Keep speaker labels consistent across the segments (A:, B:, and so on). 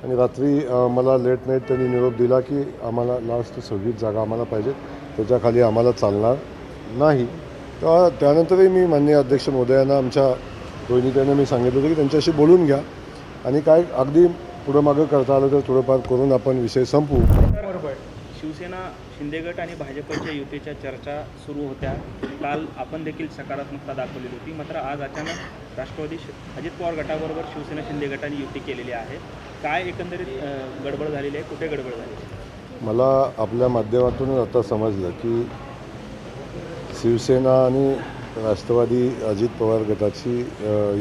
A: आणि रात्री मला लेट नाईट त्यांनी निरोप दिला की आम्हाला लास्ट 26 जागा आम्हाला पाहिजेत, त्याच्याखाली आम्हाला चालणार नाही. तेव्हा त्यानंतरही मी माननीय अध्यक्ष महोदयांना आमच्या रोहिणीताईंना मी सांगितलं होतं की त्यांच्याशी बोलून घ्या आणि काय अगदी पुढं मागं करता आलं तर थोडंफार करून आपण विषय संपवू.
B: शिवसेना शिंदे गट आणि भाजपच्या युतीच्या चर्चा सुरू होत्या. काल आपण देखील सकारात्मकता दाखवलेली होती. मात्र आज अचानक राष्ट्रवादी अजित पवार गटाबरोबर शिवसेना शिंदे गटाने युती केलेली आहे. काय एकंदरीत गडबड झालेली आहे, कुठे गडबड झाली?
A: मला आपल्या माध्यमातूनच आता समजलं की शिवसेना आणि राष्ट्रवादी अजित पवार गटाची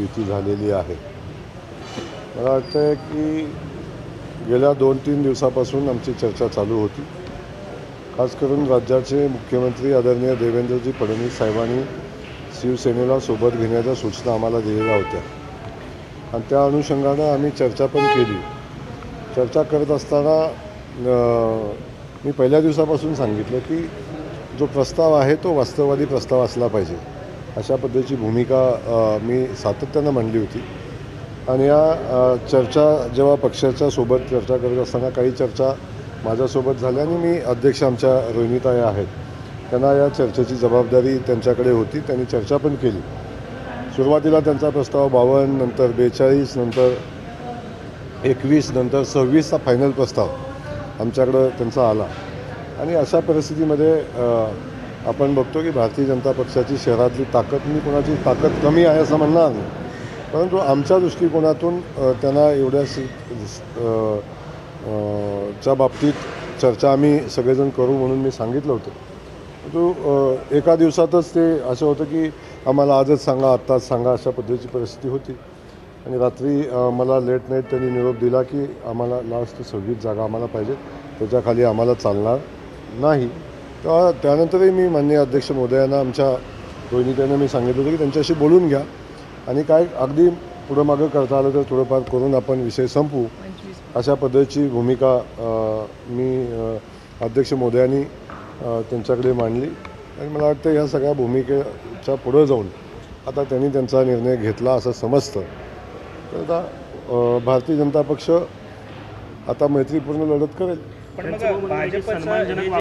A: युती झालेली आहे. मला वाटतं आहे की गेल्या 2-3 दिवसापासून आमची चर्चा चालू होती. खास करून राज्याचे मुख्यमंत्री आदरणीय देवेंद्रजी फडणवीस साहेबांनी शिवसेनेला सोबत घेण्याच्या सूचना आम्हाला दिलेल्या होत्या आणि त्या अनुषंगानं आम्ही चर्चा पण केली. चर्चा करत असताना मी पहिल्या दिवसापासून सांगितलं की जो प्रस्ताव आहे तो वास्तववादी प्रस्ताव असला पाहिजे, अशा पद्धतीची भूमिका मी सातत्यानं मांडली होती. आणि या चर्चा जेव्हा पक्षाच्या सोबत चर्चा करत असताना काही चर्चा माझ्यासोबत झाल्या आणि मी अध्यक्ष आमच्या रोहिणीताई आहेत त्यांना या चर्चेची जबाबदारी त्यांच्याकडे होती. त्यांनी चर्चा पण केली. सुरुवातीला त्यांचा प्रस्ताव 52, नंतर 42, नंतर 21, नंतर 26चा फायनल प्रस्ताव आमच्याकडं त्यांचा आला. आणि अशा परिस्थितीमध्ये आपण बघतो की भारतीय जनता पक्षाची शहरातली ताकद, मी कोणाची ताकद कमी आहे असं म्हणणार नाही, परंतु आमच्या दृष्टिकोनातून त्यांना एवढ्या च्या बाबतीत चर्चा आम्ही सगळेजण करू म्हणून मी सांगितलं होतं. परंतु एका दिवसातच ते असं होतं की आम्हाला आजच सांगा, आत्ताच सांगा, अशा पद्धतीची परिस्थिती होती. आणि रात्री मला लेट नाईट त्यांनी निरोप दिला की आम्हाला लास्ट 26 जागा आम्हाला पाहिजेत, त्याच्याखाली आम्हाला चालणार नाही. तेव्हा त्यानंतरही मी माननीय अध्यक्ष महोदयांना आमच्या रोहिणीताईंना मी सांगितलं होतं की त्यांच्याशी बोलून घ्या आणि काय अगदी पुढं मागं करता आलं तर थोडंफार करून आपण विषय संपवू, अशा पद्धतीची भूमिका मी अध्यक्ष महोदयांनी त्यांच्याकडे मांडली. आणि मला वाटतं ह्या सगळ्या भूमिकेच्या पुढं जाऊन आता त्यांनी त्यांचा निर्णय घेतला असं समजतं. तर आता भारतीय जनता पक्ष आता मैत्रीपूर्ण लढत करेल.
B: पण मग भाजपचा